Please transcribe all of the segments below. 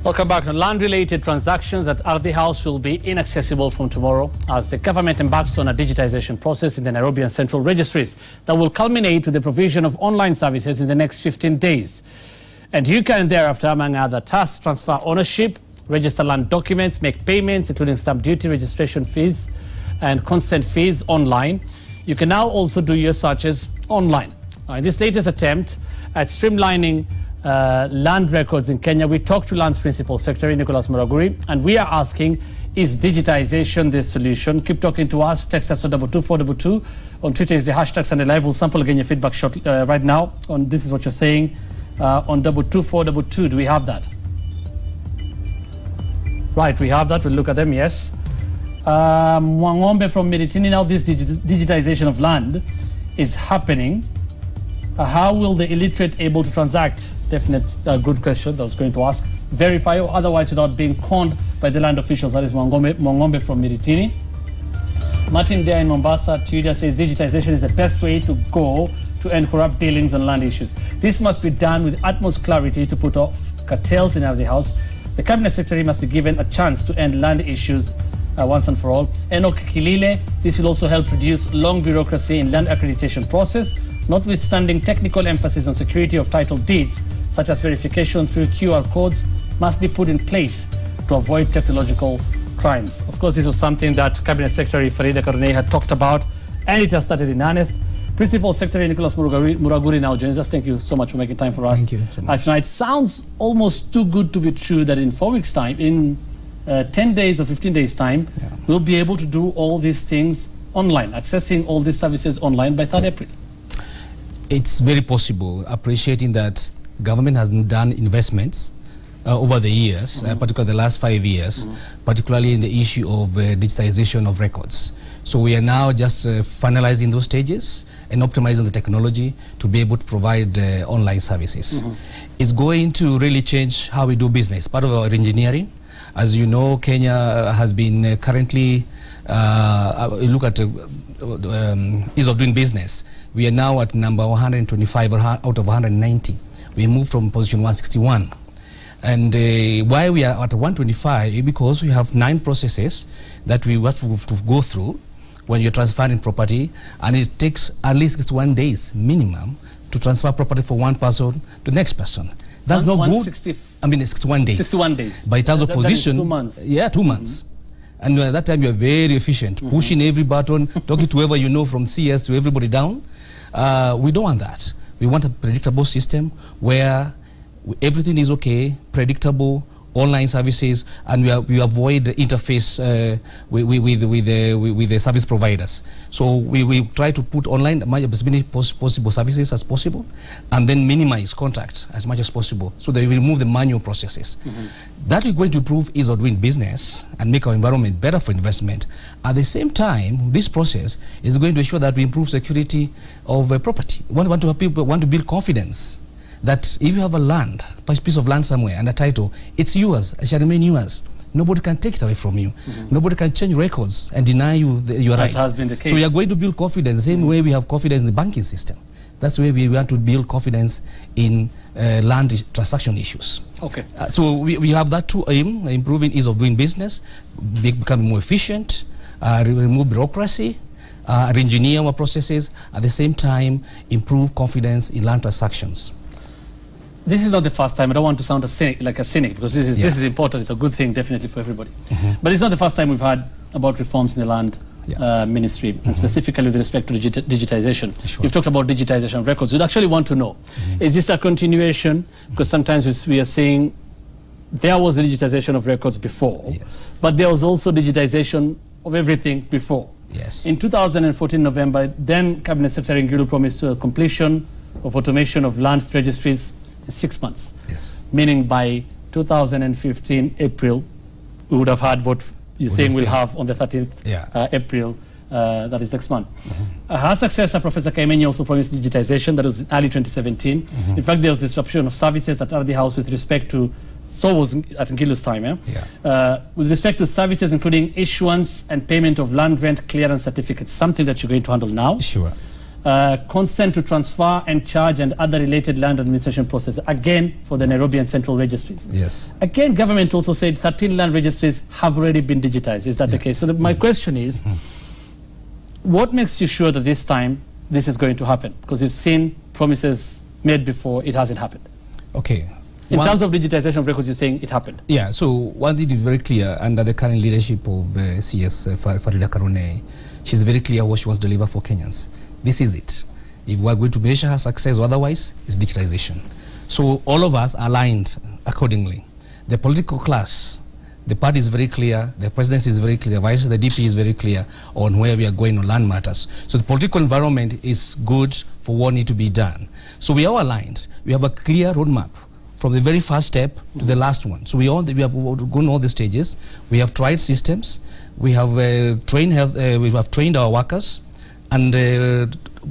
Welcome back. Land-related transactions at Ardhi House will be inaccessible from tomorrow as the government embarks on a digitization process in the Nairobi and Central registries that will culminate with the provision of online services in the next 15 days. And you can thereafter, among other tasks, transfer ownership, register land documents, make payments, including stamp duty, registration fees, and consent fees online. You can now also do your searches online. In this latest attempt at streamlining land records in Kenya, we talked to Land's Principal Secretary, Nicholas Muraguri, and we are asking, is digitization the solution? Keep talking to us. Text us on 22422. On Twitter is the hashtag Sunday Live. We'll sample again your feedback shortly, right now. On this is what you're saying on 22422. Do we have that? Right, we have that. We'll look at them, yes. Mwangombe from Miritini, now this digitization of land is happening. How will the illiterate able to transact? Definite good question that I was going to ask. Verify or otherwise without being conned by the land officials. That is Mwangombe from Miritini. Martin there in Mombasa, Twitter says digitization is the best way to go to end corrupt dealings on land issues. This must be done with utmost clarity to put off cartels in the house. The Cabinet Secretary must be given a chance to end land issues once and for all. Enoch Kilile, this will also help reduce long bureaucracy in land accreditation process, notwithstanding technical emphasis on security of title deeds, such as verification through QR codes, must be put in place to avoid technological crimes. Of course, this was something that Cabinet Secretary Farida Karunei had talked about, and it has started in earnest. Principal Secretary Nicholas Muraguri now joins us. Thank you so much for making time for us. Thank you so much. Tonight, sounds almost too good to be true that in 4 weeks' time, in 10 days or 15 days' time, we'll be able to do all these things online, accessing all these services online by 3rd April. It's very possible, appreciating that government has done investments over the years, particularly the last 5 years, particularly in the issue of digitization of records. So we are now just finalizing those stages and optimizing the technology to be able to provide online services. It's going to really change how we do business, part of our engineering. As you know, Kenya has been currently, look at ease of doing business. We are now at number 125 out of 190. We moved from position 161. And why we are at 125 is because we have 9 processes that we have to go through when you're transferring property, and it takes at least 61 days minimum to transfer property from one person to the next person. That's not good. I mean, it's 61 days. 61 days. By terms of position, 2 months. Yeah, 2 months. And at that time, you're very efficient, pushing every button, talking to whoever you know from CS to everybody down. We don't want that. We want a predictable system where everything is okay, predictable, online services, and we avoid the interface with the service providers. So we try to put online as many possible services as possible, and then minimize contacts as much as possible, so that we remove the manual processes. That is going to improve ease of doing business and make our environment better for investment. At the same time, this process is going to ensure that we improve security of property. People want to build confidence that if you have a piece of land somewhere and a title, it's yours, it shall remain yours. Nobody can take it away from you. Nobody can change records and deny you your rights. Has been the case. So we are going to build confidence, the same way we have confidence in the banking system. That's the way we want to build confidence in land transaction issues. Okay. So we have that to aim, improving ease of doing business, becoming more efficient, remove bureaucracy, re-engineer our processes, at the same time improve confidence in land transactions. This is not the first time. I don't want to sound like a cynic, because this is important. It's a good thing, definitely, for everybody. But it's not the first time we've had about reforms in the land ministry, and specifically with respect to digitization. Sure. You've talked about digitization of records. We'd actually want to know, is this a continuation? Because sometimes we are saying there was the digitization of records before, but there was also digitization of everything before. In 2014 November, then Cabinet Secretary Ngilu promised completion of automation of land registries in 6 months. Meaning by 2015 April, we would have had what you're saying we'll have on the 13th April, that is next month. Her successor, Professor Kaimenyi, also promised digitization. That was early 2017. In fact, there was disruption of services at Ardhi House with respect to, so was at Ngilu's time, with respect to services including issuance and payment of land rent clearance certificates, something that you're going to handle now. Sure. consent to transfer and charge and other related land administration processes, again for the Nairobi and Central registries. Yes. Again, government also said 13 land registries have already been digitized. Is that the case? So my question is, what makes you sure that this time this is going to happen? Because you've seen promises made before, it hasn't happened. Okay. In terms of digitization of records, you're saying it happened. Yeah, so one thing is very clear under the current leadership of CS Farida Karone. She's very clear what she wants to deliver for Kenyans. This is it. If we are going to measure her success or otherwise, it's digitization. So all of us are aligned accordingly. The political class, the party is very clear, the presidency is very clear, the DP is very clear on where we are going on land matters. So the political environment is good for what needs to be done. So we are aligned. We have a clear roadmap from the very first step to the last one. So we have gone all the stages. We have tried systems. We have trained our workers, and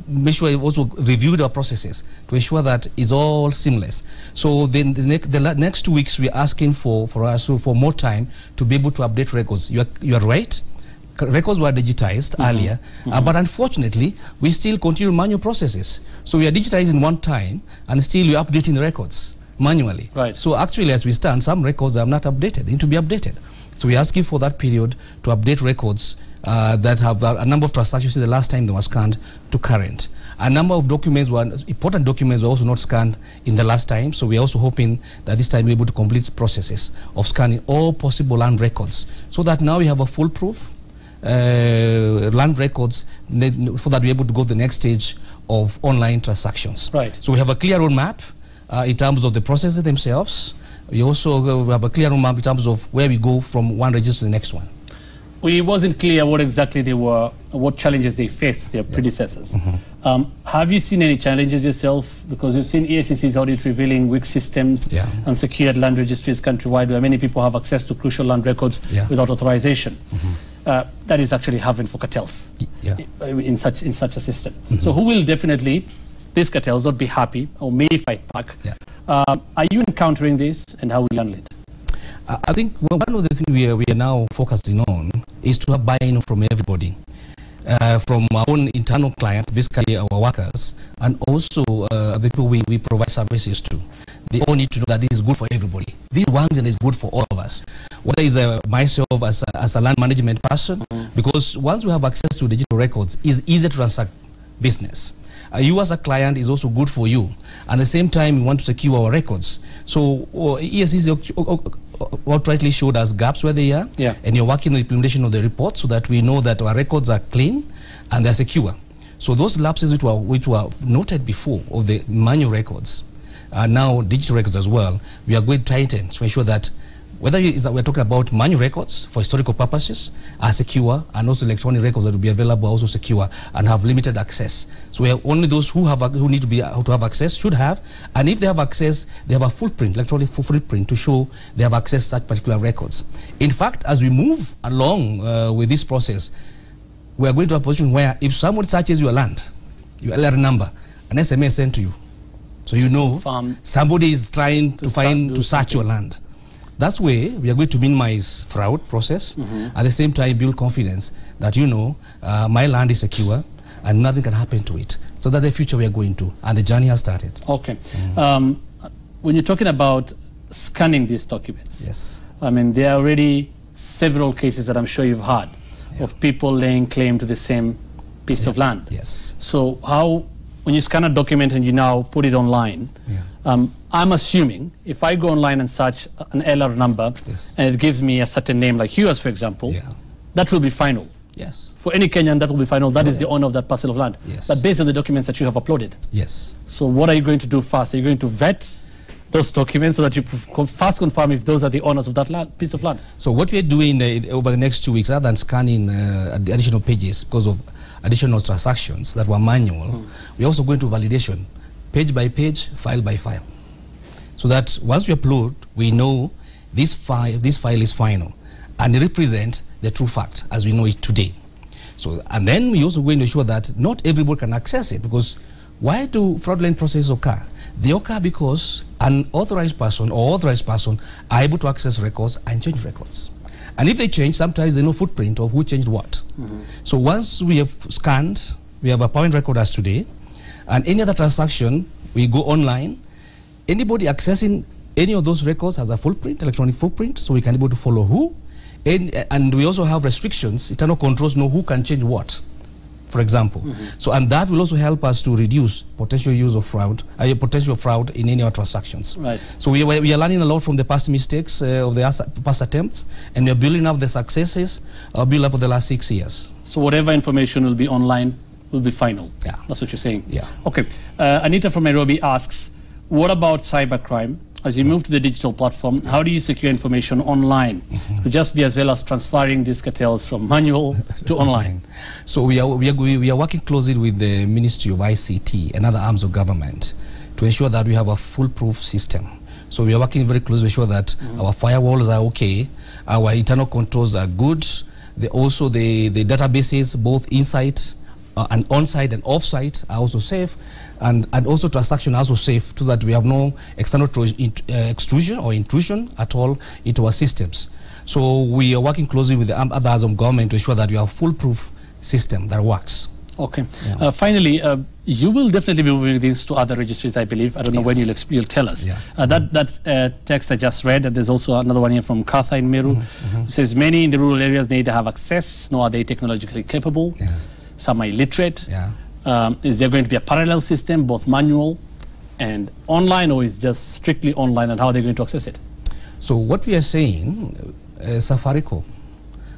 make sure we've also reviewed our processes to ensure that it's all seamless. So then the next 2 weeks we're asking for more time to be able to update records. You are right. Records were digitized earlier, but unfortunately we still continue manual processes. So we are digitizing one time and still we're updating the records manually. Right. So actually, as we stand, some records are not updated. They need to be updated. So we're asking for that period to update records that have a number of transactions the last time they were scanned to current. A number of documents important documents were also not scanned in the last time. So we're also hoping that this time we're able to complete processes of scanning all possible land records, so that now we have a foolproof land records, so that we're able to go to the next stage of online transactions. Right. So we have a clear roadmap in terms of the processes themselves. We also have a clear roadmap in terms of where we go from one register to the next one. It wasn't clear what exactly they were, what challenges they faced, their predecessors. Have you seen any challenges yourself? Because you've seen EACC's audit revealing weak systems and secured land registries countrywide, where many people have access to crucial land records without authorization. That is actually having for cartels in such a system. So who will definitely, these cartels, not be happy or may fight back? Are you encountering this, and how will you handle it? I think one of the things we are now focusing on is to have buy-in from everybody, from our own internal clients, basically our workers, and also the people we provide services to. They all need to know that this is good for everybody. This is one thing that is good for all of us. Whether it's myself as a land management person, because once we have access to digital records, it's easier to transact business. You as a client is also good for you. At the same time, we want to secure our records. So ESCC outrightly showed us gaps where they are, and you're working on the implementation of the report so that we know that our records are clean and they're secure. So those lapses which were noted before of the manual records are now digital records as well. We are going to tighten to ensure that whether we're talking about manual records for historical purposes are secure, and also electronic records that will be available are also secure and have limited access. So only those who need to have access should have, and if they have access, they have a footprint, electronic footprint, to show they have access to such particular records. In fact, as we move along with this process, we are going to a position where if someone searches your land, your LR number, an SMS sent to you, so you know somebody is trying to search your land. That's where we are going to minimize fraud process, at the same time build confidence that my land is secure and nothing can happen to it. So that's the future we are going to, and the journey has started. Okay. When you're talking about scanning these documents, I mean, there are already several cases that I'm sure you've heard of people laying claim to the same piece of land. So how, when you scan a document and you now put it online, I'm assuming if I go online and search an LR number and it gives me a certain name, like yours, for example, that will be final. For any Kenyan, that will be final. That is the owner of that parcel of land. But based on the documents that you have uploaded. So what are you going to do first? Are you going to vet those documents so that you first confirm if those are the owners of that piece of land? So what we are doing over the next 2 weeks, other than scanning additional pages because of additional transactions that were manual, we're also going to validation, page by page, file by file, so that once we upload, we know this file is final and it represents the true fact as we know it today. So, and then we also going to ensure that not everybody can access it, because why do fraudulent processes occur? They occur because an authorized person or authorized person are able to access records and change records. And if they change, sometimes they know footprint of who changed what. So once we have scanned, We have a permanent record as today. And any other transaction, we go online. Anybody accessing any of those records has a footprint, electronic footprint, so we can be able to follow who. And we also have restrictions, internal controls know who can change what, for example. So, and that will also help us to reduce potential use of fraud, potential fraud in any of our transactions. Right. So we are learning a lot from the past mistakes of the past attempts, and we are building up the successes built up over the last 6 years. So whatever information will be online will be final. Yeah. That's what you're saying. Yeah. Okay. Anita from Nairobi asks, what about cybercrime? As you move to the digital platform, how do you secure information online to just be as well as transferring these cartels from manual to online? So we are working closely with the Ministry of ICT and other arms of government to ensure that we have a foolproof system. So we are working very closely to ensure that our firewalls are okay, our internal controls are good, also the databases, both inside and on-site and off-site, are also safe, and also transaction are also safe, so that we have no external extrusion or intrusion at all into our systems. So we are working closely with the other arms of government to ensure that we have a foolproof system that works. Okay. Yeah. Finally, you will definitely be moving these to other registries, I believe. I don't know when you'll tell us. Yeah. That text I just read, and there's also another one here from Kartha in Meru. It says, many in the rural areas neither have access, nor are they technologically capable. Yeah. Some are illiterate. Yeah. Is there going to be a parallel system, both manual and online, or is just strictly online, and how are they going to access it? So what we are saying, Safaricom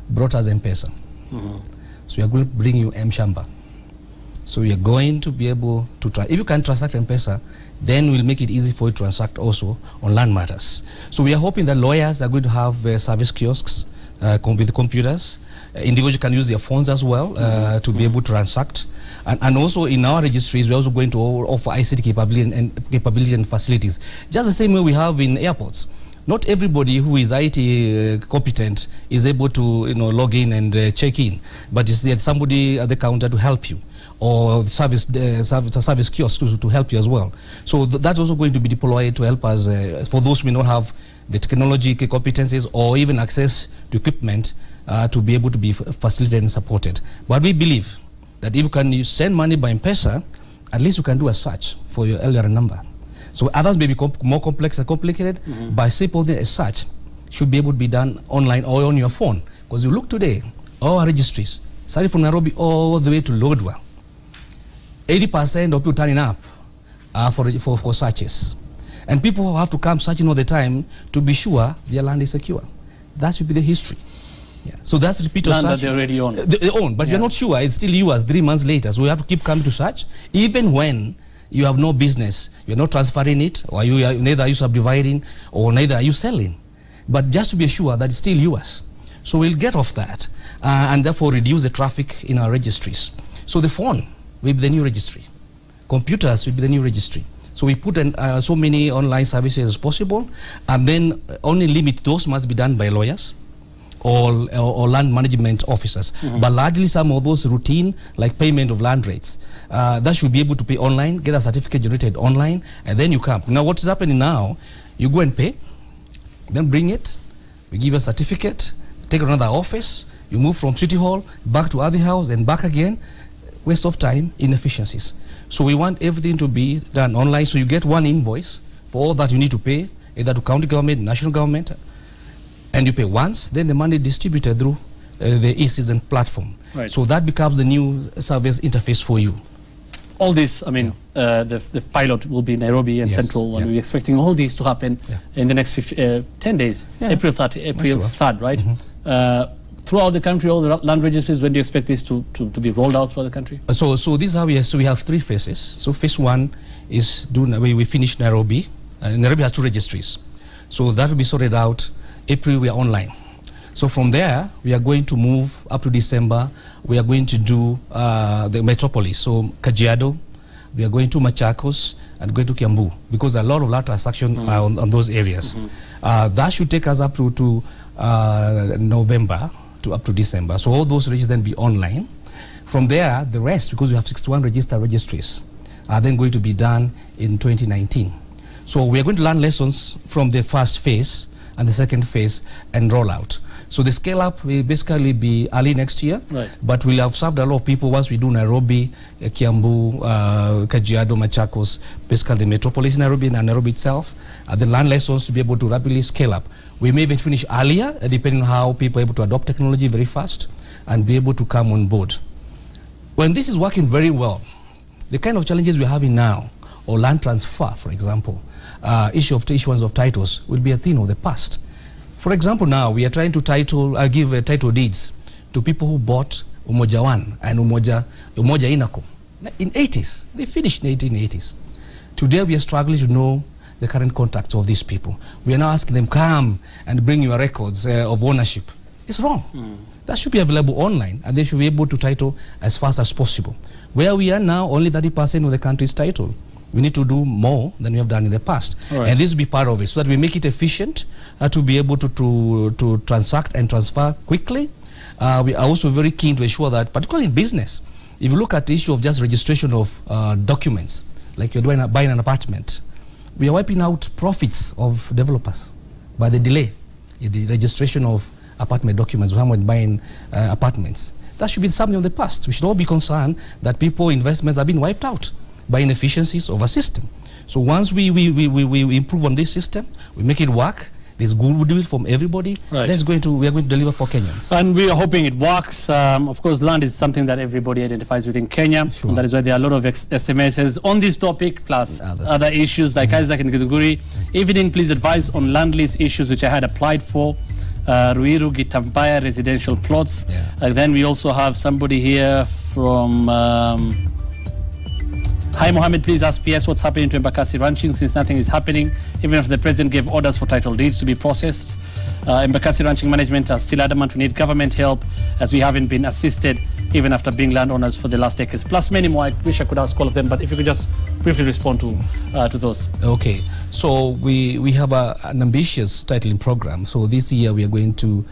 brought us M-Pesa. So we are going to bring you M-Shamba. So we are going to be able to try. If you can transact M-Pesa, then we'll make it easy for you to transact also on land matters. So we are hoping that lawyers are going to have service kiosks with computers. Individuals can use their phones as well to be able to transact. And also in our registries, we're also going to offer ICT capability and facilities. Just the same way we have in airports. Not everybody who is IT competent is able to log in and check in, but there's somebody at the counter to help you, or service kiosks to help you as well. So that's also going to be deployed to help us for those who may not have the technology competencies or even access to equipment to be able to be facilitated and supported. But we believe that if you send money by M-Pesa, at least you can do a search for your LRN number. So others may be more complex and complicated, but simple thing as such should be able to be done online or on your phone. Because you look today, all our registries, starting from Nairobi all the way to Lodwar, 80% of people turning up for searches. And people have to come searching all the time to be sure their land is secure. That should be the history. Yeah. So that's repeat of search. Land that they already own. They own, but you're not sure. It's still yours 3 months later. So we have to keep coming to search, even when you have no business. You're not transferring it, or neither are you subdividing, or neither are you selling. But just to be sure that it's still yours. So we'll get off that, and therefore reduce the traffic in our registries. So the phone will be the new registry. Computers will be the new registry. So we put in so many online services as possible, and then only limit those must be done by lawyers or land management officers. But largely some of those routine, like payment of land rates, that should be able to pay online, get a certificate generated online, and then you come. Now what is happening now, you go and pay, then bring it, we give you a certificate, take another office, you move from City Hall back to other house and back again, waste of time, inefficiencies. So we want everything to be done online, so you get one invoice for all that you need to pay, either to county government, national government, and you pay once, then the money distributed through the e-citizen platform. Right. So that becomes the new service interface for you. All this, I mean, the pilot will be in Nairobi and Central, and we're expecting all these to happen in the next 10 days, April 3rd, right? Throughout the country, all the land registries, when do you expect this to be rolled out throughout the country? So this is how we have 3 phases. So phase 1 is we finish Nairobi. Nairobi has 2 registries. So that will be sorted out. April, we are online. So from there, we are going to move up to December. We are going to do the metropolis. So Kajiado, we are going to Machakos, and going to Kiambu, because a lot of land transactions are on those areas. That should take us up to November, up to December. So all those registries then be online. From there, the rest, because we have 61 registered registries, are then going to be done in 2019. So we are going to learn lessons from the first phase and the second phase and rollout. So the scale up will basically be early next year, but we'll have served a lot of people once we do Nairobi, Kiambu, Kajiado, Machakos, basically the metropolis in Nairobi and Nairobi itself, the land lessons to be able to rapidly scale up. We may even finish earlier, depending on how people are able to adopt technology very fast and be able to come on board. When this is working very well, the kind of challenges we're having now, or land transfer, for example, issuance of titles will be a thing of the past. For example, now we are trying to give title deeds to people who bought Umoja 1 and Umoja Inako in 80s. They finished in 1880s. Today we are struggling to know the current contacts of these people. We are now asking them, come and bring your records of ownership. It's wrong. That should be available online, and they should be able to title as fast as possible. Where we are now, only 30% of the country's title. We need to do more than we have done in the past. And this will be part of it, so that we make it efficient to be able to transact and transfer quickly. We are also very keen to ensure that, particularly in business, if you look at the issue of just registration of documents, like you're buying an apartment, we are wiping out profits of developers by the delay in the registration of apartment documents when buying apartments. That should be something of the past. We should all be concerned that investments are being wiped out by inefficiencies of a system. So once we improve on this system, we make it work, there's goodwill from everybody, we are going to deliver for Kenyans. And we are hoping it works. Of course, land is something that everybody identifies with in Kenya. Sure. And that is why there are a lot of SMSs on this topic, plus other issues like Isaac and Githunguri. Evicting, please advise on land lease issues which I had applied for. Ruiru Gitambaya residential plots. Then we also have somebody here from... Hi Mohammed, please ask PS what's happening to Embakasi ranching since nothing is happening, even if the president gave orders for title deeds to be processed. Embakasi ranching management are still adamant we need government help, as we haven't been assisted even after being landowners for the last decades. Plus many more. I wish I could ask all of them, but if you could just briefly respond to those. Okay, so we have an ambitious titling program. So this year we are going to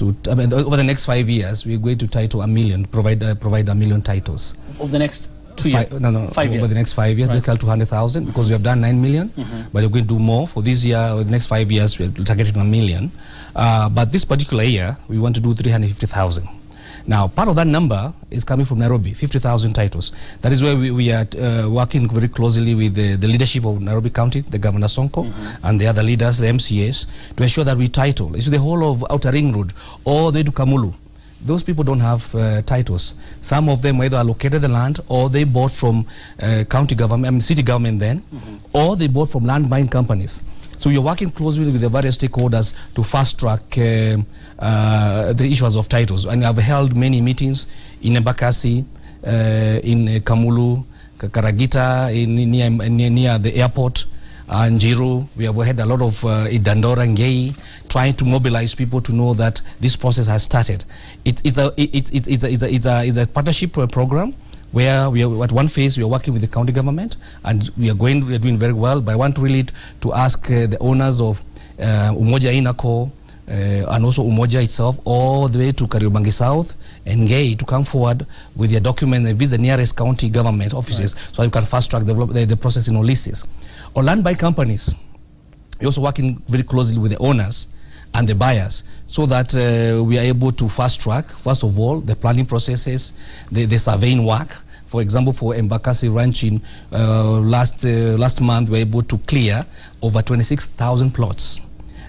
over the next 5 years, we are going to title 1 million, provide 1 million titles. Over the next 5 years? Over the next 5 years, basically 200,000, because we have done 9 million, but we're going to do more. For this year, over the next 5 years, we're targeting 1 million. But this particular year, we want to do 350,000. Now, part of that number is coming from Nairobi, 50,000 titles. That is where we are working very closely with the leadership of Nairobi County, the Governor Sonko, and the other leaders, the MCAs, to ensure that we title. It's the whole of Outer Ring Road, all the way to Kamulu. Those people don't have titles. Some of them either allocated the land, or they bought from county government, city government then, or they bought from land buying companies. So you're working closely with the various stakeholders to fast track the issues of titles. And I've held many meetings in Embakasi, in Kamulu, Karagita, near the airport, Njiru. We have had a lot of Dandora, Ngei, trying to mobilize people to know that this process has started. It's a partnership program where we are at one phase. We are working with the county government, and we are doing very well. But I want really to ask the owners of Umoja Inako and also Umoja itself, all the way to Kariobangi South and Ngei, to come forward with their documents and visit the nearest county government offices, so you can fast track the process in Ulysses. Or land buy companies, we're also working very closely with the owners and the buyers, so that we are able to fast track, first of all, the planning processes, the surveying work. For example, for Embakasi ranching, last month we were able to clear over 26,000 plots.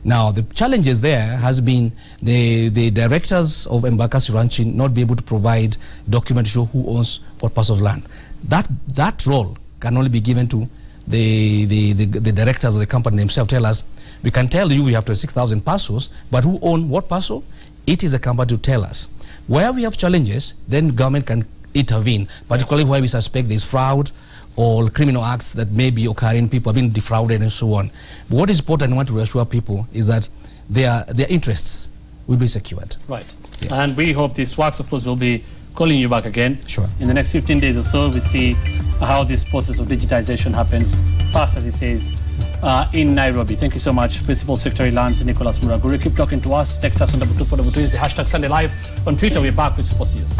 Now, the challenges there has been the directors of Embakasi ranching not be able to provide documents to show who owns what parcel of land. That role can only be given to the directors of the company themselves. Tell us, we can tell you we have 26,000 parcels, but who own what parcel? It is a company to tell us. Where we have challenges, then government can intervene, particularly where we suspect there's fraud or criminal acts that may be occurring, people have been defrauded and so on. But what is important, I want to reassure people, is that their interests will be secured. Right. Yeah. And we hope this works. Of course, we'll be calling you back again. Sure. In the next 15 days or so, we see how this process of digitization happens fast, as he says, in Nairobi. Thank you so much, Principal Secretary Lance Nicholas Muraguri. Keep talking to us. Text us on 22422. The hashtag Sunday Live on Twitter. We're back with Sports News.